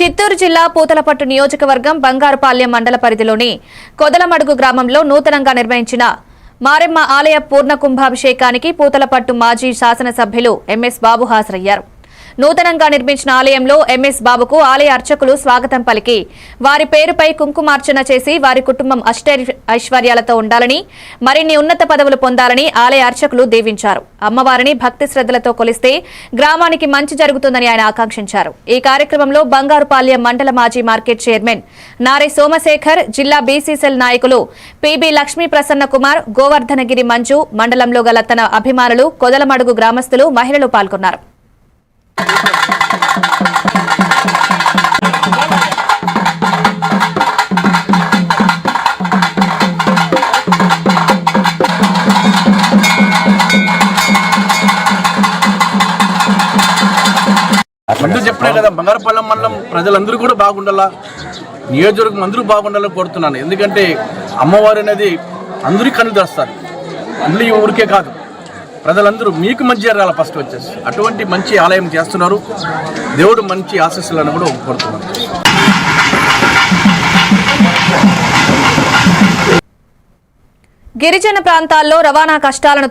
చిత్తూరు జిల్లా పూతలపట్టు నియోజకవర్గం బంగారుపాలెం మండల పరిధిలోని కొదలమడుగు గ్రామంలో నూతనంగా నిర్మించిన మారెమ్మ ఆలయ పూర్ణ కుంభాభిషేకానికి పూతలపట్టు మాజీ శాసనసభ్యులు ఎంఎస్ బాబు హాజరయ్యారు. నూతనంగా నిర్మించిన ఆలయంలో ఎంఎస్ బాబుకు ఆలయ అర్చకులు స్వాగతం పలికి వారి పేరుపై కుంకుమార్చన చేసి వారి కుటుంబం ఐశ్వర్యాలతో ఉండాలని మరిన్ని ఉన్నత పదవులు పొందాలని ఆలయ అర్చకులు దీవించారు. అమ్మవారిని భక్తి శ్రద్ధలతో కొలిస్తే గ్రామానికి మంచి జరుగుతుందని ఆయన ఆకాంక్షించారు. ఈ కార్యక్రమంలో బంగారుపాలెం మండల మాజీ మార్కెట్ చైర్మన్ నారి సోమశేఖర్, జిల్లా బీసీసీఎల్ నాయకులు పిబి లక్ష్మీ ప్రసన్న కుమార్, గోవర్ధనగిరి మంజు, మండలంలో గల తన అభిమానులు, కొదలమడుగు గ్రామస్తులు, మహిళలు పాల్గొన్నారు. ముందు చెప్పినా కదా, బంగారుపాలెం మండలం ప్రజలందరూ కూడా బాగుండాలా, నియోజకవర్గం అందరూ బాగుండాలని కోరుతున్నాను. ఎందుకంటే అమ్మవారు అనేది అందరికీ కన్ను తెస్తారు, అందులో ఈ ఊరికే కాదు, ప్రజలందరూ మీకు మంచి జరగాలి. ఫస్ట్ వచ్చేసి అటువంటి మంచి ఆలయం చేస్తున్నారు. దేవుడు మంచి ఆశీస్సులను కూడా కోరుతున్నారు. గిరిజన ప్రాంతాల్లో రవాణా కష్టాలను